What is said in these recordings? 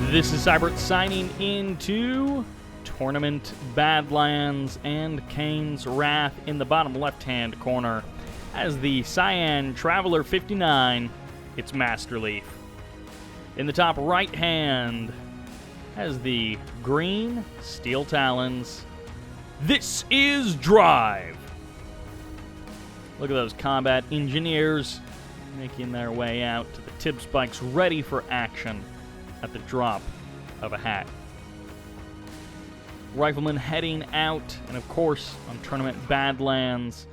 This is Sybert signing into Tournament Badlands and Kane's Wrath in the bottom left-hand corner. As the Cyan Traveler 59, it's MasterLeaf. In the top right hand, has the green Steel Talons. This is Drive. Look at those combat engineers making their way out to the tib spikes, ready for action at the drop of a hat. Riflemen heading out, and of course, on Tournament Badlands,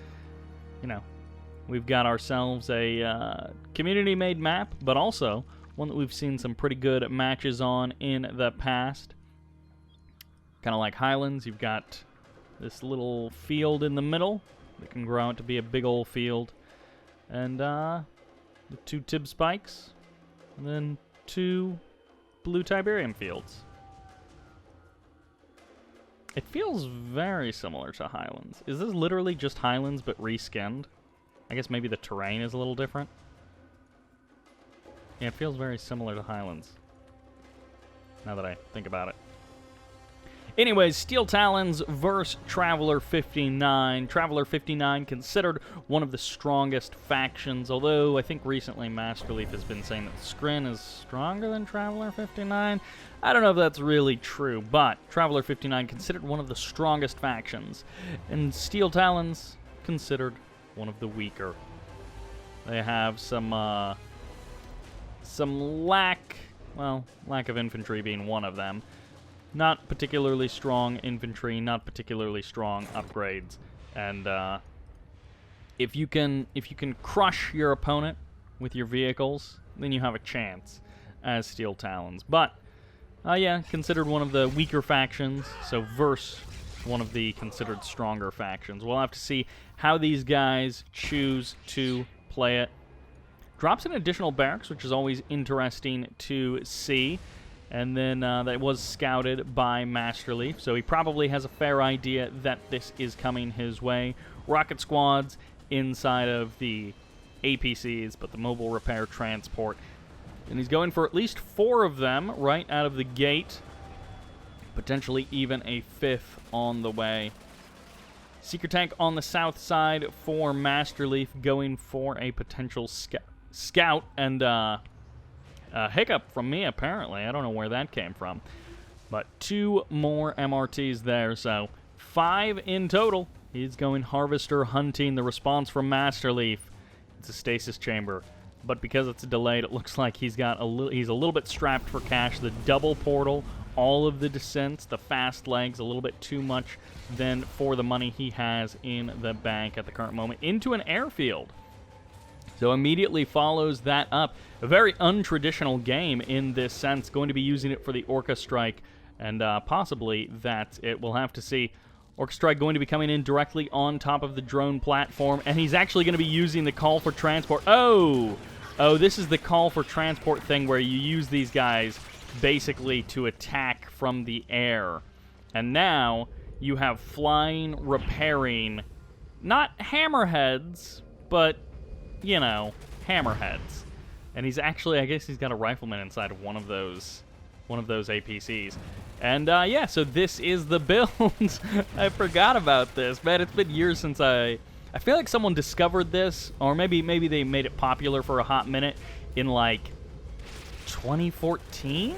we've got ourselves a community-made map, but also one that we've seen some pretty good matches on in the past. Kind of like Highlands, you've got this little field in the middle that can grow out to be a big old field. And the two tib spikes, and then two blue Tiberium fields. It feels very similar to Highlands. Is this literally just Highlands but reskinned? I guess maybe the terrain is a little different. Yeah, it feels very similar to Highlands, now that I think about it. Anyways, Steel Talons versus Traveler 59. Traveler 59 considered one of the strongest factions, although I think recently MasterLeaf has been saying that Skrin is stronger than Traveler 59. I don't know if that's really true, but Traveler 59 considered one of the strongest factions, and Steel Talons considered one of the weaker. They have some lack of infantry being one of them. Not particularly strong infantry, not particularly strong upgrades, and if you can crush your opponent with your vehicles, then you have a chance as Steel Talons. But considered one of the weaker factions, so versus one of the considered stronger factions. We'll have to see how these guys choose to play it. Drops an additional barracks, which is always interesting to see. And then that was scouted by MasterLeaf, so he probably has a fair idea that this is coming his way. Rocket squads inside of the APCs, but the mobile repair transport. And he's going for at least 4 of them right out of the gate. Potentially even a 5th on the way. Seeker tank on the south side for MasterLeaf, going for a potential scout, and hiccup from me, apparently. I don't know where that came from. But 2 more MRTs there, so 5 in total. He's going Harvester hunting. The response from MasterLeaf, it's a stasis chamber. But because it's delayed, it looks like he's a little bit strapped for cash. The double portal, all of the descents, the fast legs, a little bit too much than for the money he has in the bank at the current moment. Into an airfield. So immediately follows that up. A very untraditional game in this sense. Going to be using it for the Orca Strike, and possibly that it. We'll have to see. Orca Strike going to be coming in directly on top of the drone platform, and he's actually going to be using the call for transport. Oh, this is the call for transport thing where you use these guys basically to attack from the air. And now you have flying, repairing, not hammerheads, but hammerheads. And he's actually, I guess he's got a rifleman inside of one of those APCs. And so this is the build. I forgot about this. Man, it's been years since I feel like someone discovered this, or maybe they made it popular for a hot minute in like 2014?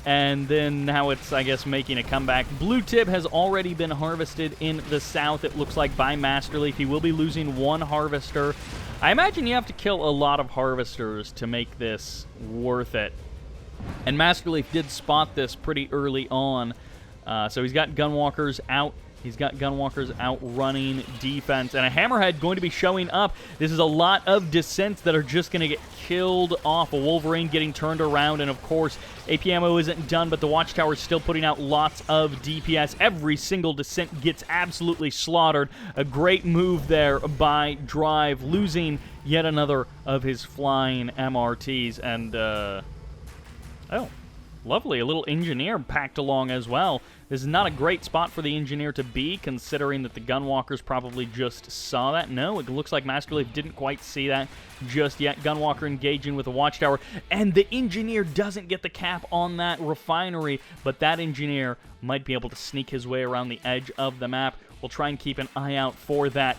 And then now it's, I guess, making a comeback. Blue tib has already been harvested in the south, it looks like, by MasterLeaf. He will be losing 1 harvester. I imagine you have to kill a lot of harvesters to make this worth it. And MasterLeaf did spot this pretty early on. So he's got gunwalkers out. He's got gunwalkers out running defense. And a hammerhead going to be showing up. This is a lot of descents that are just going to get killed off. A Wolverine getting turned around. And, of course, AP ammo isn't done, but the Watchtower is still putting out lots of DPS. Every single descent gets absolutely slaughtered. A great move there by Drive, losing yet another of his flying MRTs. And, lovely. A little engineer packed along as well. This is not a great spot for the engineer to be, considering that the gunwalkers probably just saw that. No, it looks like MasterLeaf didn't quite see that just yet. Gunwalker engaging with a watchtower, and the engineer doesn't get the cap on that refinery, but that engineer might be able to sneak his way around the edge of the map. We'll try and keep an eye out for that.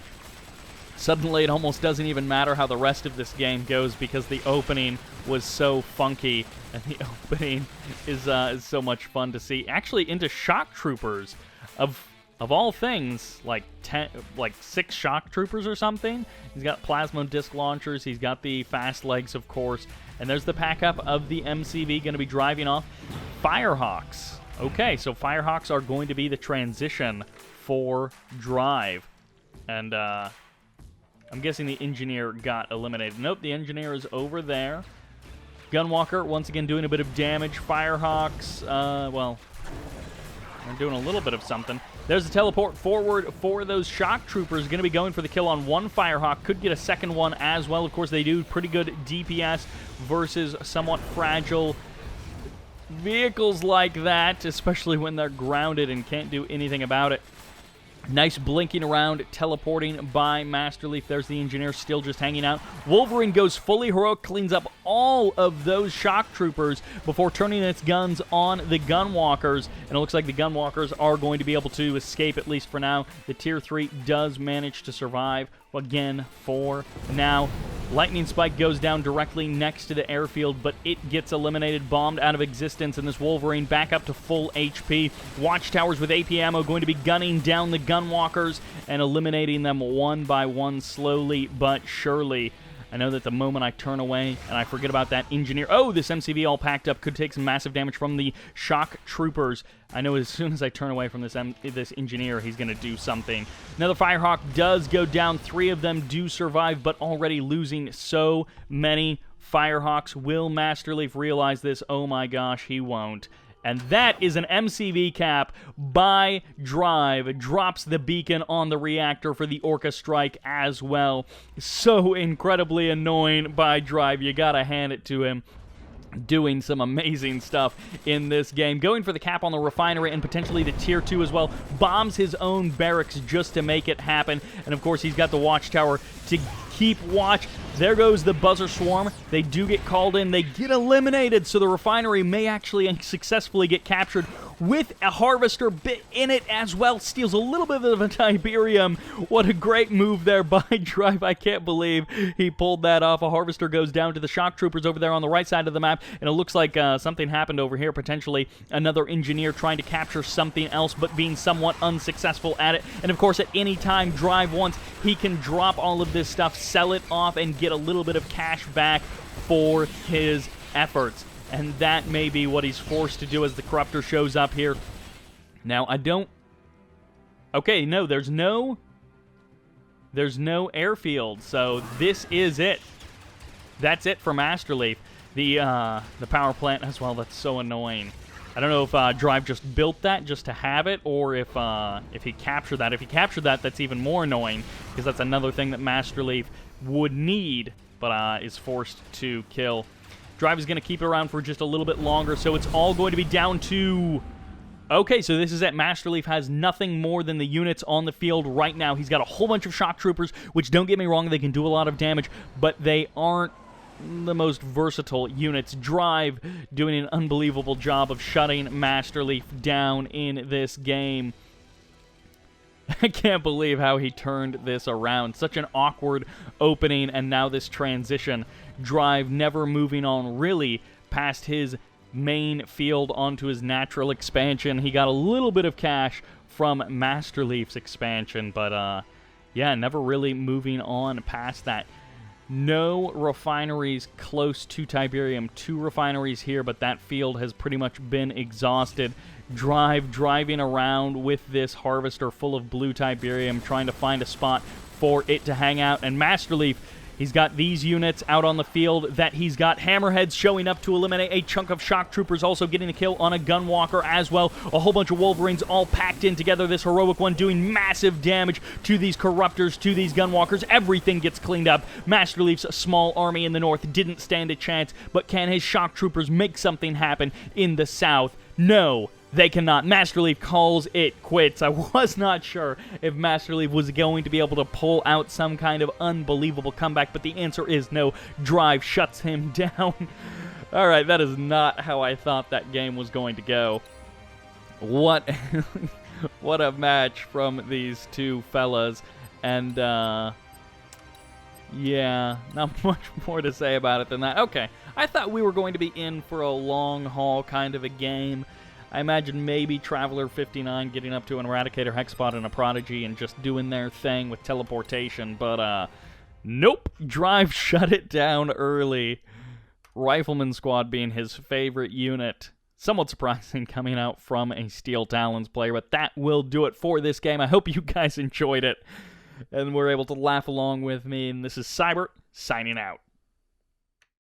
Suddenly, it almost doesn't even matter how the rest of this game goes because the opening was so funky, and the opening is so much fun to see. Actually, into shock troopers, of all things, like 6 shock troopers or something. He's got plasma disc launchers. He's got the fast legs, of course, and there's the pack up of the MCV going to be driving off. Firehawks. Okay, so Firehawks are going to be the transition for Drive, and I'm guessing the engineer got eliminated. Nope, the engineer is over there. Gunwalker, once again, doing a bit of damage. Firehawks, well, they're doing a little bit of something. There's a teleport forward for those shock troopers. Going to be going for the kill on one Firehawk. Could get a second one as well. Of course, they do pretty good DPS versus somewhat fragile vehicles like that, especially when they're grounded and can't do anything about it. Nice blinking around, teleporting by MasterLeaf. There's the engineer still just hanging out. Wolverine goes fully heroic, cleans up all of those shock troopers before turning its guns on the gunwalkers. And it looks like the gunwalkers are going to be able to escape, at least for now. The Tier 3 does manage to survive, again, for now. Lightning Spike goes down directly next to the airfield, but it gets eliminated, bombed out of existence, and this Wolverine back up to full HP. Watchtowers with AP ammo going to be gunning down the gunwalkers and eliminating them one by one, slowly but surely. I know that the moment I turn away and I forget about that engineer... Oh, this MCV all packed up could take some massive damage from the shock troopers. I know as soon as I turn away from this engineer, he's going to do something. Another Firehawk does go down. 3 of them do survive, but already losing so many Firehawks. Will MasterLeaf realize this? Oh my gosh, he won't. And that is an MCV cap by Drive. Drops the beacon on the reactor for the Orca strike as well. So incredibly annoying by Drive. You gotta hand it to him. Doing some amazing stuff in this game. Going for the cap on the refinery and potentially the Tier 2 as well. Bombs his own barracks just to make it happen. And of course, he's got the watchtower to keep watch. There goes the buzzer swarm. They do get called in. They get eliminated, so the refinery may actually successfully get captured with a harvester bit in it as well. Steals a little bit of a Tiberium. What a great move there by Drive. I can't believe he pulled that off. A harvester goes down to the shock troopers over there on the right side of the map, and it looks like something happened over here. Potentially another engineer trying to capture something else, but being somewhat unsuccessful at it. And of course, at any time Drive wants, he can drop all of this stuff, sell it off, and get a little bit of cash back for his efforts. And that may be what he's forced to do as the Corruptor shows up here. Now, I don't... Okay, no, there's no airfield, so this is it. That's it for MasterLeaf. The power plant as well, that's so annoying. I don't know if Drive just built that just to have it, or if he captured that. If he captured that, that's even more annoying, because that's another thing that MasterLeaf would need, but is forced to kill. Drive is going to keep it around for just a little bit longer, so it's all going to be down to... Okay, so this is it. MasterLeaf has nothing more than the units on the field right now. He's got a whole bunch of shock troopers, which, don't get me wrong, they can do a lot of damage, but they aren't the most versatile units. Drive doing an unbelievable job of shutting MasterLeaf down in this game. I can't believe how he turned this around. Such an awkward opening, and now this transition. Drive never moving on really past his main field onto his natural expansion. He got a little bit of cash from MasterLeaf's expansion, but yeah, never really moving on past that. No refineries close to Tiberium. 2 refineries here, but that field has pretty much been exhausted. Drive driving around with this harvester full of blue Tiberium, trying to find a spot for it to hang out. And MasterLeaf, he's got these units out on the field that he's got hammerheads showing up to eliminate a chunk of shock troopers, also getting a kill on a gunwalker as well. A whole bunch of Wolverines all packed in together. This heroic one doing massive damage to these corruptors, to these gunwalkers. Everything gets cleaned up. MasterLeaf's small army in the north didn't stand a chance, but can his shock troopers make something happen in the south? No, They cannot. MasterLeaf calls it quits. I was not sure if MasterLeaf was going to be able to pull out some kind of unbelievable comeback, but the answer is no. Drive shuts him down. Alright, that is not how I thought that game was going to go. What a match from these two fellas. And, yeah, not much more to say about it than that. Okay, I thought we were going to be in for a long haul kind of a game. I imagine maybe Traveler 59 getting up to an Eradicator, Hexbot, and a Prodigy and just doing their thing with teleportation, but, nope. Drive shut it down early. Rifleman Squad being his favorite unit. Somewhat surprising coming out from a Steel Talons player, but that will do it for this game. I hope you guys enjoyed it and were able to laugh along with me, and this is Sybert, signing out.